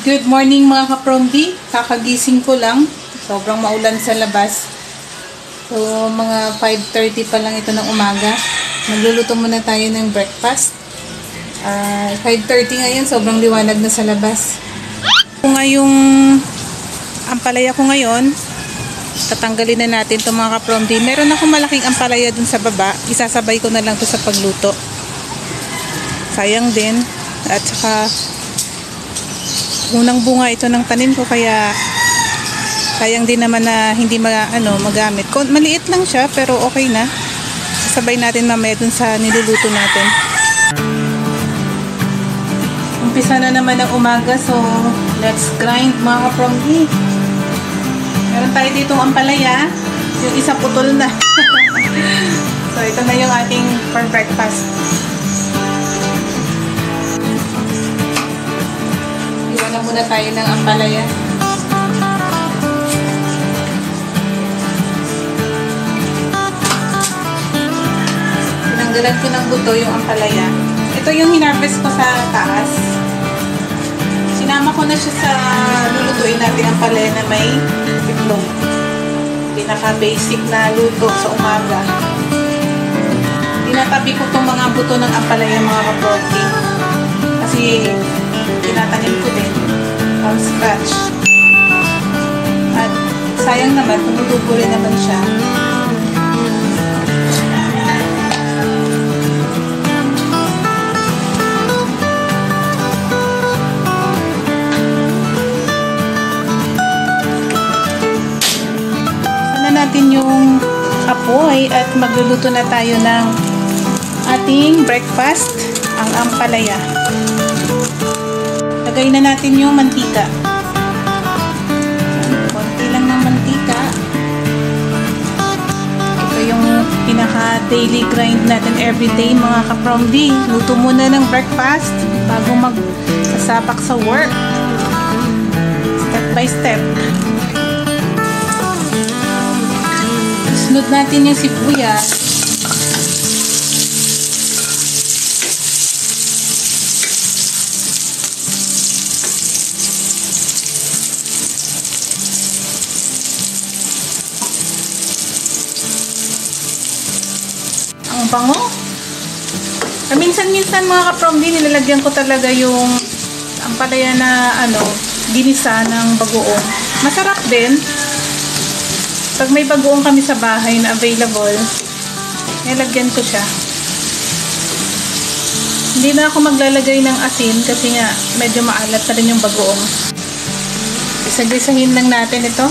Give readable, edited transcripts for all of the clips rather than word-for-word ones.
Good morning mga ka-promdi. Kakagising ko lang. Sobrang maulan sa labas. So, mga 5:30 pa lang ito ng umaga. Magluluto muna tayo ng breakfast. 5:30 ngayon, sobrang liwanag na sa labas. Kung ngayong ampalaya ko ngayon, tatanggalin na natin itong mga ka-promdi. Meron akong malaking ampalaya dun sa baba. Isasabay ko na lang ito sa pagluto. Sayang din. At saka unang bunga ito ng tanim ko, kaya sayang din naman na hindi magamit. Maliit lang siya pero okay na. Sasabay natin mamaya dun sa niluluto natin. Umpisa na naman ang umaga, so let's grind mga ka-promdi. Meron tayo ditong ampalaya. Yung isa putol na. So ito na yung ating for breakfast. Iwan muna tayo ng ampalaya. Tinanggalan ko ng buto yung ampalaya. Ito yung hinarvest ko sa taas. Sinama ko na siya sa lulutuin natin ampalaya na may itlog. Pinaka-basic na luto sa umaga. Tinatabi ko itong mga buto ng ampalaya mga ka-promdi. Kasi tinatanim ko din from scratch. At sayang naman, tumutubo rin naman siya. Sana natin yung apoy at magluluto na tayo ng ating breakfast, ang ampalaya. Lagay na natin yung mantika. Konti lang ng mantika. Ito yung pinaka-daily grind natin everyday mga ka-promdi. Luto muna ng breakfast bago magsasabak sa work. Step by step. Sunod natin yung sibuyas. Ang bango. Minsan-minsan mga ka-promdi, nilalagyan ko talaga yung ampalaya na ginisa ng bagoong. Masarap din. Pag may bagoong kami sa bahay na available, nilagyan ko siya. Hindi na ako maglalagay ng asin kasi nga medyo maalat na rin yung bagoong. Isa-gisahin lang natin ito.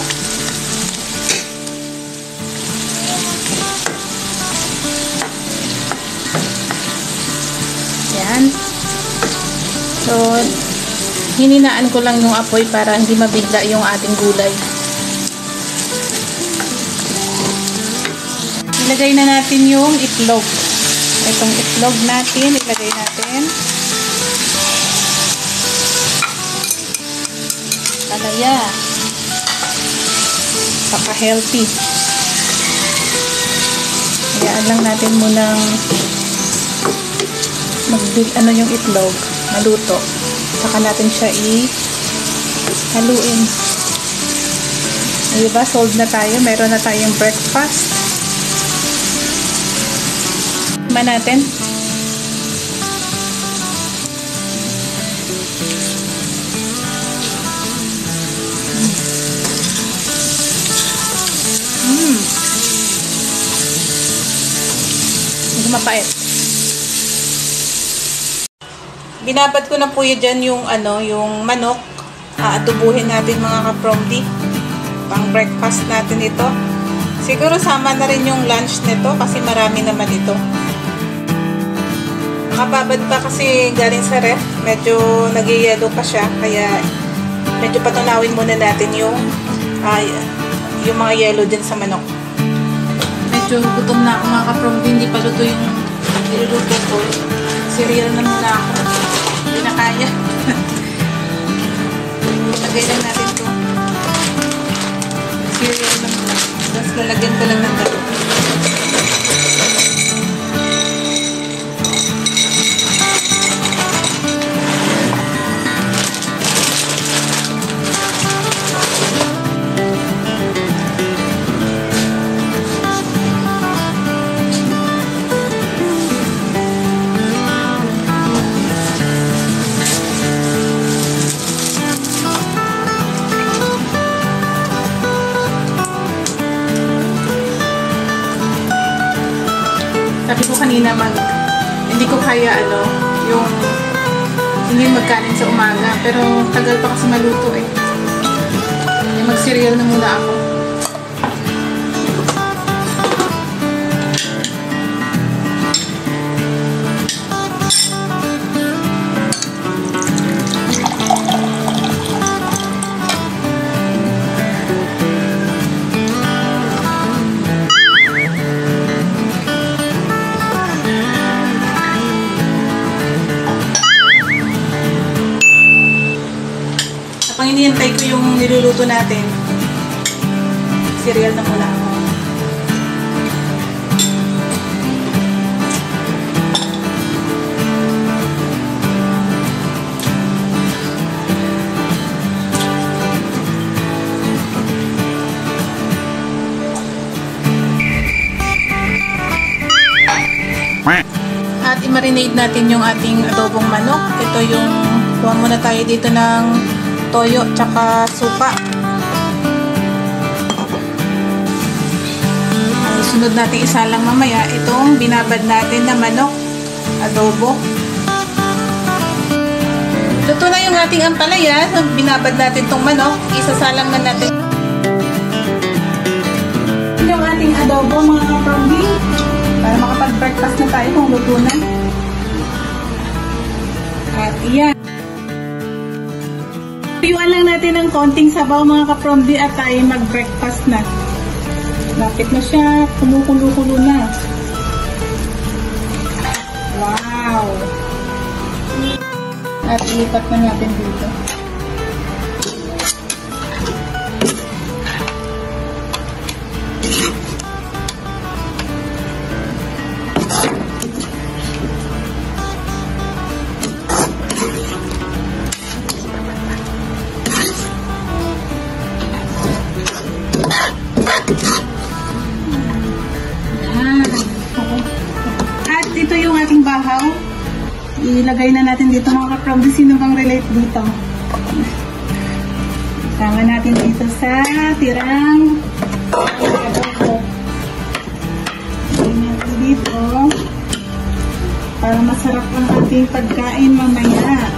So, hininaan ko lang yung apoy para hindi mabigla yung ating gulay. Ilagay na natin yung itlog. Itong itlog natin, ilagay natin. Palaya. Paka-healthy. Hayaan lang natin munang yung itlog, maluto. Saka natin siya haluin. Diba? Sold na tayo. Meron na tayong breakfast. Tikman natin. Medyo mapait. Binabad ko na po yun dyan yung manok. Aatubuhin natin mga ka-promdi. Pang breakfast natin ito. Siguro sama na rin yung lunch nito kasi marami naman ito. Nakababad pa kasi galing sa ref. Medyo nag-yellow pa siya. Kaya medyo patunawin muna natin yung mga yellow din sa manok. Medyo gutom na ako mga ka-promdi. Hindi pa luto yung niluluto ko. Cereal na muna ako. Hindi na kaya. Lagay lang natin ito. Cereal na muna. Tapos lalagyan ko lang ng dalo. ko kanina hindi ko kaya yung hindi magkanin sa umaga. Pero tagal pa kasi maluto eh. Mag-cereal na muna ako. Pang hinihintay ko yung niluluto natin, cereal na muna ako. At i-marinate natin yung ating adobong manok. Ito yung, kuha muna tayo dito ng toyo tsaka suka. Sunod natin isa lang mamaya itong binabad natin na manok adobo. Luto na yung ating ampalaya. Binabad natin itong manok, isasalang na natin yung ating adobo, mga kapambi, para makapag-breakfast na tayo kung luto na. At iyan, tuyuan lang natin ng konting sabaw, mga kapromdi, at tayo mag-breakfast na. Lapit na siya, kumukulo-kulo na. Wow! At ilipat na natin dito. Ito yung ating bahaw. Ilagay na natin dito, mga kapromdi. Sino bang relate dito? Sama natin dito sa tirang adobo. Ilagay natin dito para masarap ang ating pagkain mamaya.